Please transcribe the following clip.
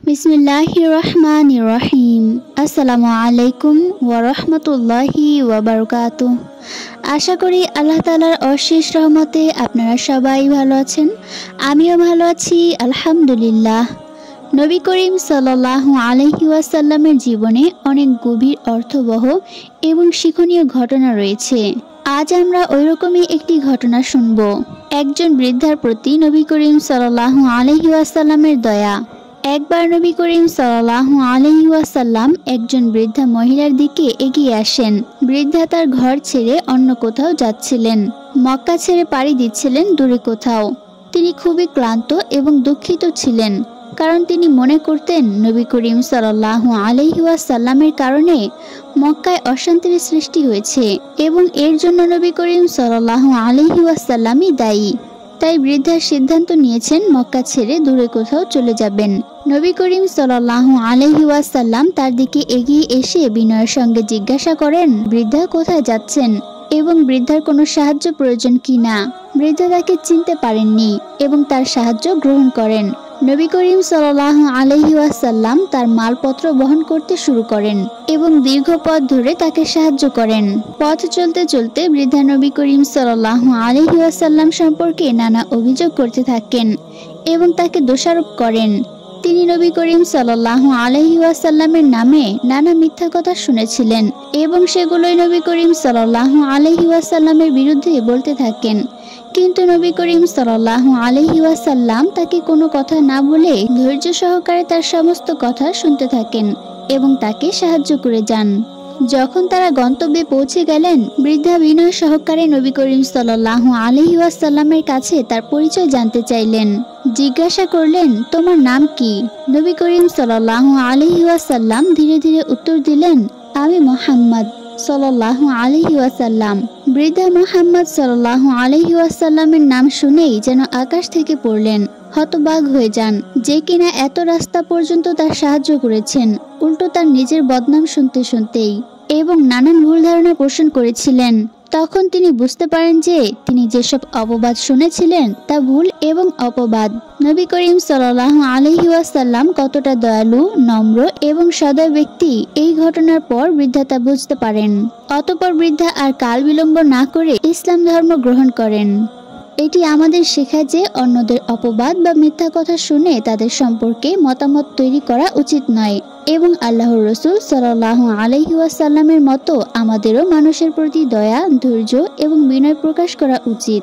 বিসমিল্লাহির রহমানির রহিম। আসসালামু আলাইকুম ওয়া রাহমাতুল্লাহি ওয়া বারাকাতুহু। আশা করি আল্লাহ তাআলার অশেষ রহমতে আপনারা সবাই ভালো আছেন। আমিও ভালো আছি আলহামদুলিল্লাহ। নবী করিম সাল্লাল্লাহু আলাইহি ওয়াসাল্লামের জীবনে অনেক গভীর অর্থবহ এবং শিক্ষণীয় ঘটনা রয়েছে। আজ আমরা ওইরকমই একটি ঘটনা শুনব। একজন বৃদ্ধার প্রতি নবী করিম সাল্লাল্লাহু আলাইহি ওয়াসাল্লামের দয়া। একবার নবী করিম সাল্লাল্লাহু আলাইহি ওয়াসাল্লাম একজন বৃদ্ধা মহিলার দিকে এগিয়ে আসেন। বৃদ্ধা তার ঘর ছেড়ে অন্য কোথাও যাচ্ছিলেন, মক্কা ছেড়ে পাড়ি দিচ্ছিলেন দূরে কোথাও। তিনি খুবই ক্লান্ত এবং দুঃখিত ছিলেন, কারণ তিনি মনে করতেন নবী করিম সাল্লাল্লাহু আলাইহি ওয়াসাল্লামের কারণে মক্কায় অশান্তির সৃষ্টি হয়েছে এবং এর জন্য নবী করিম সাল্লাল্লাহু আলাইহি ওয়াসাল্লামই দায়ী। তাই বৃদ্ধা সিদ্ধান্ত নিয়েছেন মক্কা ছেড়ে দূরে কোথাও চলে যাবেন। নবী করিম সাল্লাল্লাহু আলাইহি ওয়াসাল্লাম তার দিকে এগিয়ে এসে বিনয়ের সঙ্গে জিজ্ঞাসা করেন, বৃদ্ধা কোথায় যাচ্ছেন এবং বৃদ্ধার কোনো সাহায্য প্রয়োজন কিনা। বৃদ্ধা তাকে চিনতে পারেননি এবং তার সাহায্য গ্রহণ করেন। নবী করিম সাল্লাল্লাহু আলাইহি ওয়াসাল্লাম তার মালপত্র বহন করতে শুরু করেন এবং দীর্ঘ পথ ধরে তাকে সাহায্য করেন। পথ চলতে চলতে বৃদ্ধা নবী করিম সাল্লাল্লাহু আলাইহি ওয়াসাল্লাম সম্পর্কে নানা অভিযোগ করতে থাকেন এবং তাকে দোষারোপ করেন। তিনি নবী করিম সাল্লাল্লাহু আলাইহি ওয়াসাল্লামের নামে নানা মিথ্যা কথা শুনেছিলেন এবং সেগুলোই নবী করিম সাল্লাল্লাহু আলাইহি ওয়াসাল্লামের বিরুদ্ধে বলতে থাকেন। কিন্তু নবী করিম সাল্লাল্লাহু আলাইহি ওয়াসাল্লাম তাকে কোনো কথা না বলে ধৈর্য সহকারে তার সমস্ত কথা শুনতে থাকেন এবং তাকে সাহায্য করে যান। যখন তারা গন্তব্যে পৌঁছে গেলেন, বৃদ্ধা বিনয় সহকারে নবী করিম সাল্লাল্লাহু আলাইহি ওয়াসাল্লামের কাছে তার পরিচয় জানতে চাইলেন। জিজ্ঞাসা করলেন, তোমার নাম কি? নবী করিম সাল্লাল্লাহু আলাইহি ওয়াসাল্লাম ধীরে ধীরে উত্তর দিলেন, আমি মুহাম্মদ সাল্লাল্লাহু আলাইহি ওয়াসাল্লাম। বৃদ্ধা মুহাম্মদ সাল্লাল্লাহু আলাইহি ওয়াসাল্লামের নাম শুনেই যেন আকাশ থেকে পড়লেন, হতবাক হয়ে যান, যে কিনা এত রাস্তা পর্যন্ত তার সাহায্য করেছেন, উল্টো তার নিজের বদনাম শুনতে শুনতেই এবং নানান ভুল ধারণা পোষণ করেছিলেন। তখন তিনি বুঝতে পারেন যে তিনি যেসব অপবাদ শুনেছিলেন তা ভুল এবং অপবাদ। নবী করিম সাল্লাল্লাহু আলাইহি ওয়াসাল্লাম কতটা দয়ালু, নম্র এবং সদয় ব্যক্তি, এই ঘটনার পর বৃদ্ধা তা বুঝতে পারেন। অতঃপর বৃদ্ধা আর কাল বিলম্ব না করে ইসলাম ধর্ম গ্রহণ করেন। এটি আমাদের শেখায় যে অন্যদের অপবাদ বা মিথ্যা কথা শুনে তাদের সম্পর্কে মতামত তৈরি করা উচিত নয় এবং আল্লাহর রাসূল সাল্লাল্লাহু আলাইহি ওয়াসাল্লামের মতো আমাদেরও মানুষের প্রতি দয়া, ধৈর্য এবং বিনয় প্রকাশ করা উচিত।